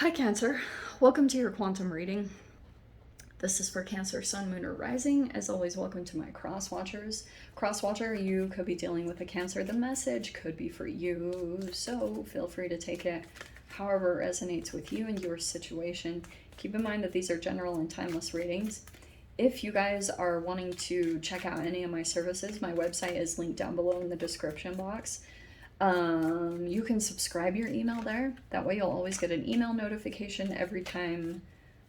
Hi Cancer, welcome to your quantum reading. This is for Cancer, Sun, Moon, or Rising. As always, welcome to my cross watchers. Cross watcher, you could be dealing with a Cancer. The message could be for you, so feel free to take it however it resonates with you and your situation. Keep in mind that these are general and timeless readings. If you guys are wanting to check out any of my services, my website is linked down below in the description box. You can subscribe your email there. That way you'll always get an email notification every time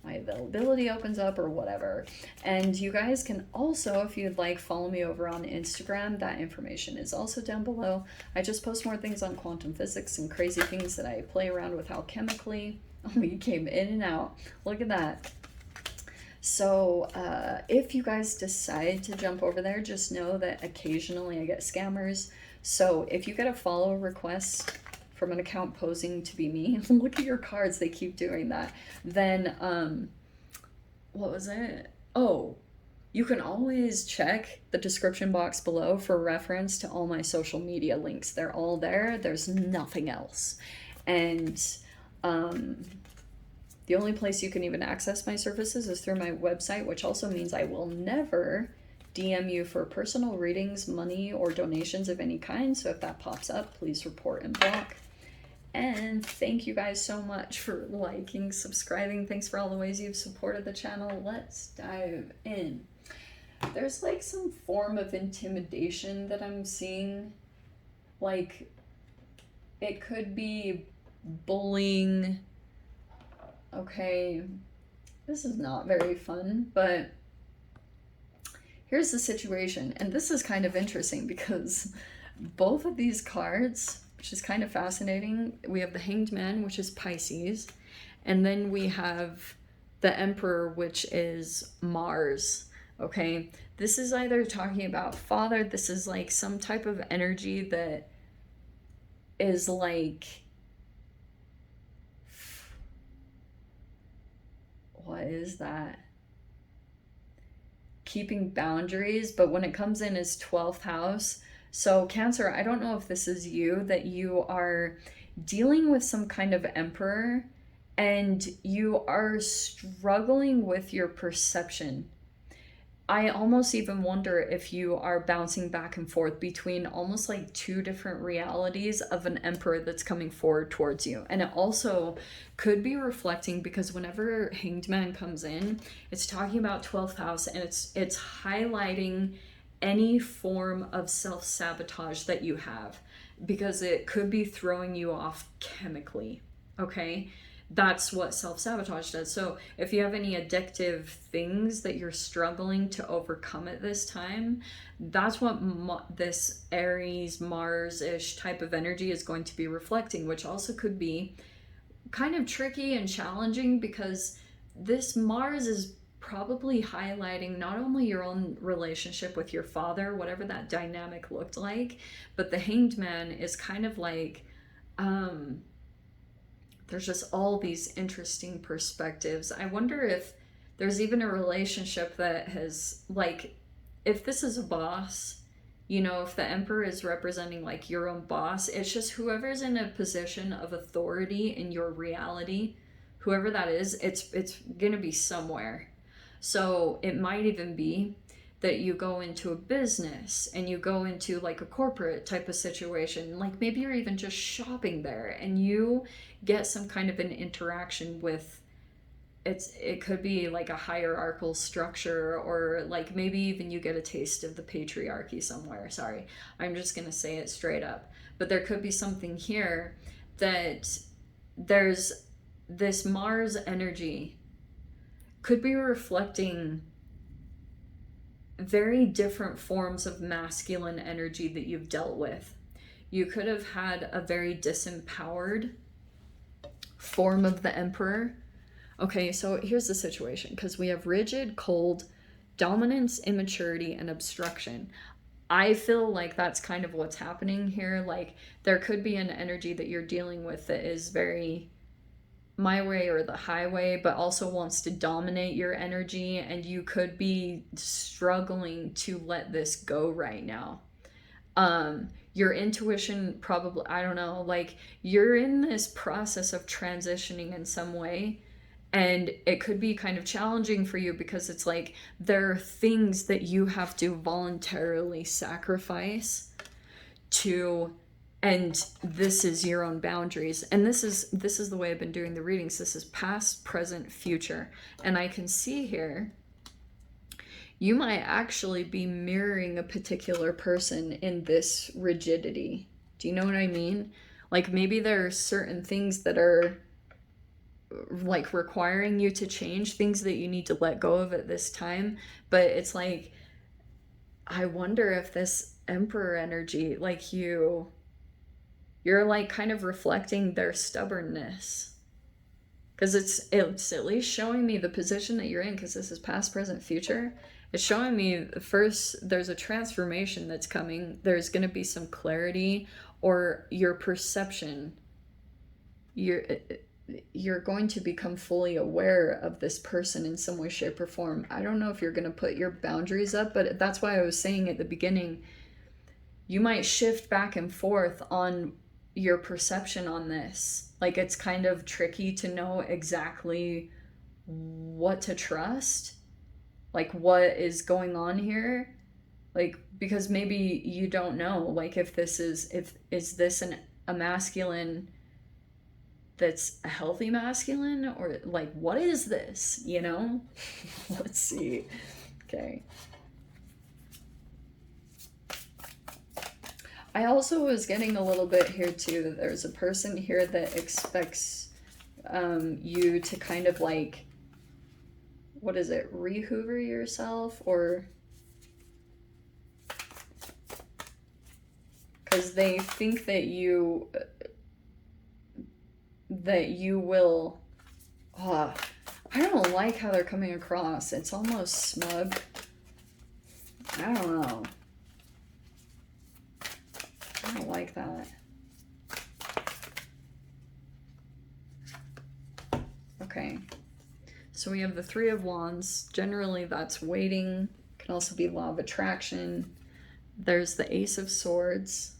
my availability opens up or whatever. And you guys can also, if you'd like, follow me over on Instagram. That information is also down below. I just post more things on quantum physics and crazy things that I play around with alchemically. Oh, you came in and out. Look at that. So if you guys decide to jump over there, just know that occasionally I get scammers. So if you get a follow request from an account posing to be me, look at your cards, they keep doing that. Then, what was it? Oh, you can always check the description box below for reference to all my social media links. They're all there. There's nothing else. And the only place you can even access my services is through my website, which also means I will never DM you for personal readings, money, or donations of any kind. So if that pops up, please report and block. And thank you guys so much for liking, subscribing. Thanks for all the ways you've supported the channel. Let's dive in. There's like some form of intimidation that I'm seeing. Like, it could be bullying. Okay, this is not very fun, but here's the situation. And this is kind of interesting because both of these cards, which is kind of fascinating, we have the Hanged Man, which is Pisces, and then we have the Emperor, which is Mars. Okay, this is either talking about father, this is like some type of energy that is like, what is that? Keeping boundaries, but when it comes in as 12th house. So Cancer, I don't know if this is you, that you are dealing with some kind of emperor and you are struggling with your perception. I almost even wonder if you are bouncing back and forth between almost like two different realities of an emperor that's coming forward towards you. And it also could be reflecting, because whenever Hanged Man comes in, it's talking about 12th house, and it's highlighting any form of self-sabotage that you have, because it could be throwing you off chemically. Okay, that's what self-sabotage does. So if you have any addictive things that you're struggling to overcome at this time, that's what this Aries, Mars-ish type of energy is going to be reflecting, which also could be kind of tricky and challenging, because this Mars is probably highlighting not only your own relationship with your father, whatever that dynamic looked like, but the Hanged Man is kind of like, there's just all these interesting perspectives. I wonder if there's even a relationship that has, like, if this is a boss, you know, if the Emperor is representing like your own boss, it's just whoever's in a position of authority in your reality, whoever that is, it's gonna be somewhere. So it might even be that you go into a business and you go into like a corporate type of situation, like maybe you're even just shopping there and you get some kind of an interaction with, it could be like a hierarchical structure, or like maybe even you get a taste of the patriarchy somewhere. Sorry, I'm just gonna say it straight up, but there could be something here that there's this Mars energy could be reflecting very different forms of masculine energy that you've dealt with. You could have had a very disempowered form of the Emperor. Okay, so here's the situation, because we have rigid, cold, dominance, immaturity, and obstruction. I feel like that's kind of what's happening here. Like, there could be an energy that you're dealing with that is very my way or the highway, but also wants to dominate your energy, and you could be struggling to let this go right now. your intuition probably, I don't know, like you're in this process of transitioning in some way, and it could be kind of challenging for you because it's like there are things that you have to voluntarily sacrifice to, and this is your own boundaries. And this is the way I've been doing the readings. This is past, present, future. And I can see here you might actually be mirroring a particular person in this rigidity. Do you know what I mean? Like maybe there are certain things that are like requiring you to change, things that you need to let go of at this time. But it's like, I wonder if this Emperor energy, like you're like kind of reflecting their stubbornness. Because it's at least showing me the position that you're in, because this is past, present, future. It's showing me first there's a transformation that's coming. There's going to be some clarity, or your perception. You're going to become fully aware of this person in some way, shape, or form. I don't know if you're going to put your boundaries up, but that's why I was saying at the beginning, you might shift back and forth on your perception on this. Like it's kind of tricky to know exactly what to trust, like what is going on here, like because maybe you don't know, like if this is a masculine that's a healthy masculine, or like what is this, you know? Let's see. Okay. I also was getting a little bit here too that there's a person here that expects you to kind of like, what is it, re-hoover yourself, or because they think that you will, I don't like how they're coming across. It's almost smug. I don't know. I don't like that. Okay. So we have the Three of Wands. Generally, that's waiting. Can also be Law of Attraction. There's the Ace of Swords.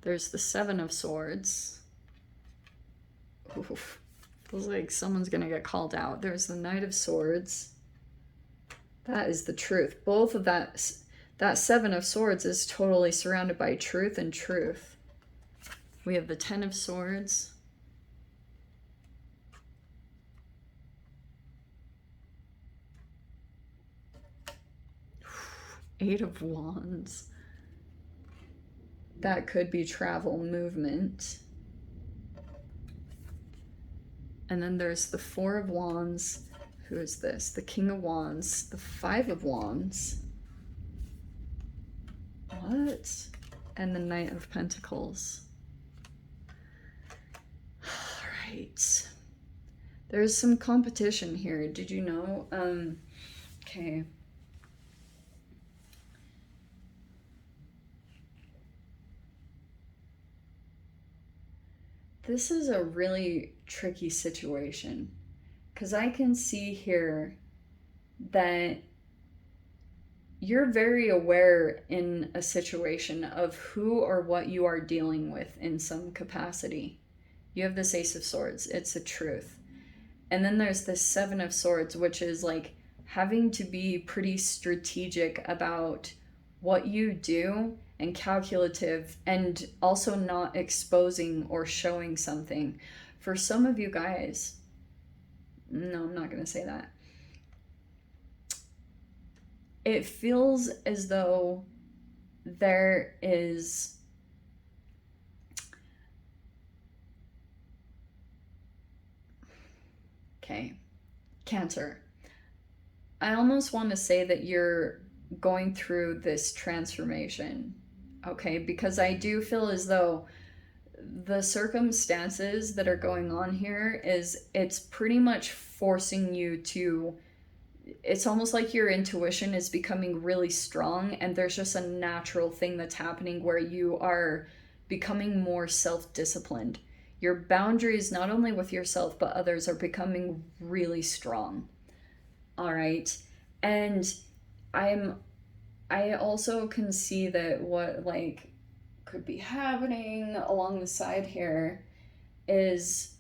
There's the Seven of Swords. Oof. Feels like someone's gonna get called out. There's the Knight of Swords. That is the truth. Both of that Seven of Swords is totally surrounded by truth and truth. We have the Ten of Swords. Eight of Wands. That could be travel, movement. And then there's the Four of Wands. Who is this? The King of Wands. The Five of Wands. What? And the Knight of Pentacles. All right. There's some competition here. Did you know? Okay. This is a really tricky situation, because I can see here that you're very aware in a situation of who or what you are dealing with in some capacity. You have this Ace of Swords. It's the truth. And then there's this Seven of Swords, which is like having to be pretty strategic about what you do and calculative, and also not exposing or showing something. For some of you guys, no, I'm not going to say that. It feels as though there is Cancer. I almost want to say that you're going through this transformation, okay? Because I do feel as though the circumstances that are going on here it's pretty much forcing you to, it's almost like your intuition is becoming really strong, and there's just a natural thing that's happening where you are becoming more self-disciplined. Your boundaries, not only with yourself but others, are becoming really strong. All right. And I'm I also can see that what like could be happening along the side here is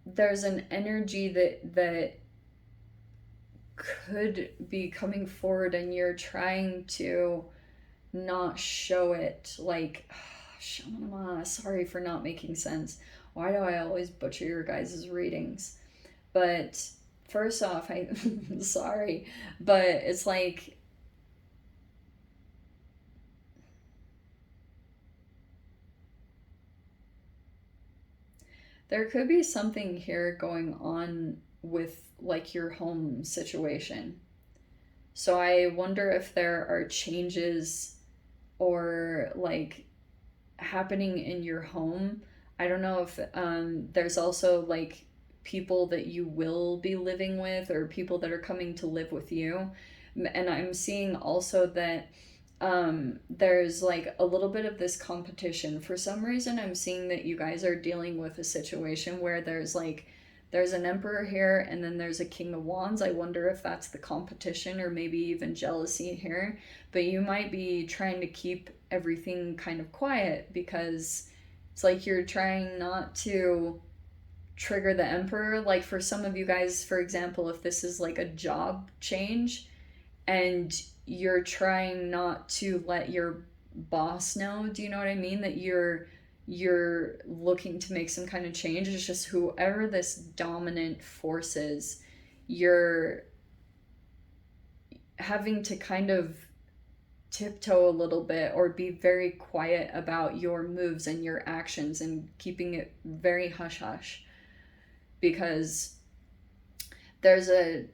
there's an energy that could be coming forward and you're trying to not show it. Like Shamanama, sorry for not making sense. Why do I always butcher your guys' readings? But first off, I sorry, but it's like there could be something here going on with like your home situation. So I wonder if there are changes or like happening in your home. I don't know if there's also like people that you will be living with or people that are coming to live with you. And I'm seeing also that there's like a little bit of this competition. For some reason, I'm seeing that you guys are dealing with a situation where there's an emperor here and then there's a king of wands. I wonder if that's the competition or maybe even jealousy here. But you might be trying to keep everything kind of quiet because it's like you're trying not to trigger the emperor. Like for some of you guys, for example, if this is like a job change and you're trying not to let your boss know, do you know what I mean, that you're looking to make some kind of change. It's just whoever this dominant force is, you're having to kind of tiptoe a little bit or be very quiet about your moves and your actions and keeping it very hush hush because there's a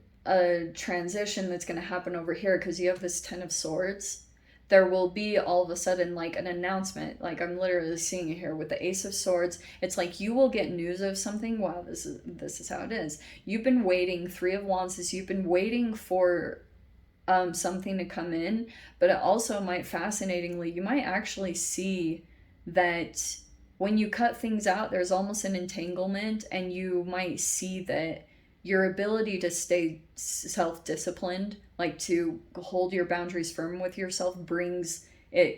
transition that's going to happen over here because you have this 10 of swords. There will be all of a sudden like an announcement. Like I'm literally seeing it here with the ace of swords. It's like you will get news of something. Wow, this is how it is. You've been waiting. 3 of wands is you've been waiting for something to come in, but it also might, fascinatingly, you might actually see that when you cut things out, there's almost an entanglement, and you might see that your ability to stay self-disciplined, like to hold your boundaries firm with yourself,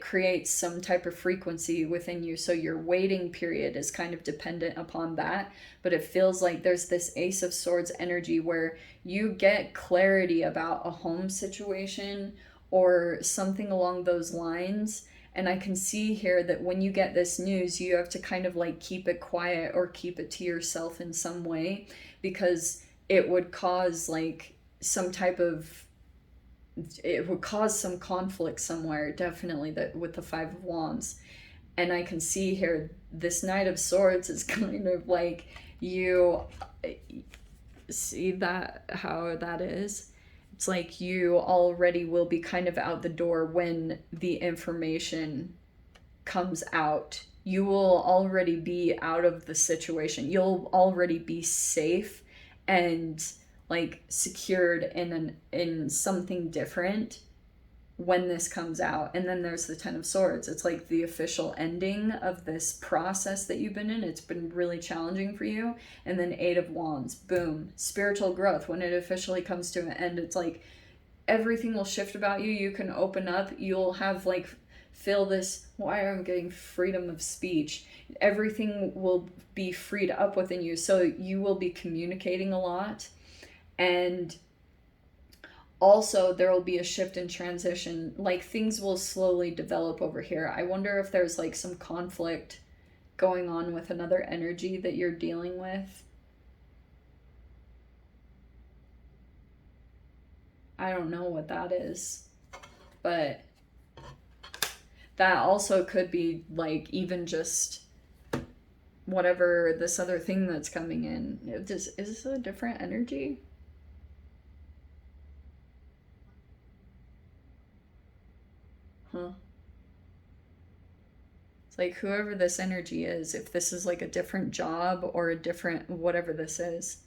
creates some type of frequency within you. So your waiting period is kind of dependent upon that. But it feels like there's this ace of swords energy where you get clarity about a home situation or something along those lines. And I can see here that when you get this news, you have to kind of like keep it quiet or keep it to yourself in some way because it would cause like it would cause some conflict somewhere, definitely, that with the 5 of wands. And I can see here this knight of swords is kind of like, you see that, how that is. It's like you already will be kind of out the door when the information comes out. You will already be out of the situation. You'll already be safe and like secured in something different when this comes out. And then there's the 10 of swords. It's like the official ending of this process that you've been in. It's been really challenging for you. And then 8 of wands, boom, spiritual growth. When it officially comes to an end, it's like everything will shift about you. You can open up. You'll have like feel this, why I'm getting freedom of speech. Everything will be freed up within you. So you will be communicating a lot. And also there will be a shift in transition. Like things will slowly develop over here. I wonder if there's like some conflict going on with another energy that you're dealing with. I don't know what that is, but that also could be like even just whatever this other thing that's coming in. Is this a different energy? Huh. It's like whoever this energy is, if this is like a different job or a different whatever this is,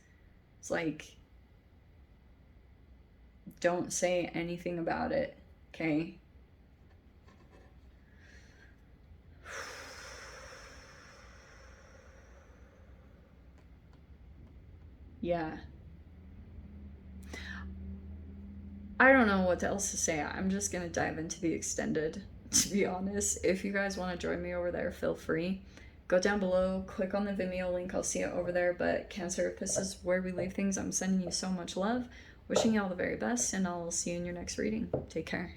it's like don't say anything about it, okay? Yeah. I don't know what else to say. I'm just gonna dive into the extended, to be honest. If you guys want to join me over there, feel free. Go down below, click on the Vimeo link, I'll see it over there. But Cancer, if this is where we leave things, I'm sending you so much love, wishing you all the very best, and I'll see you in your next reading. Take care.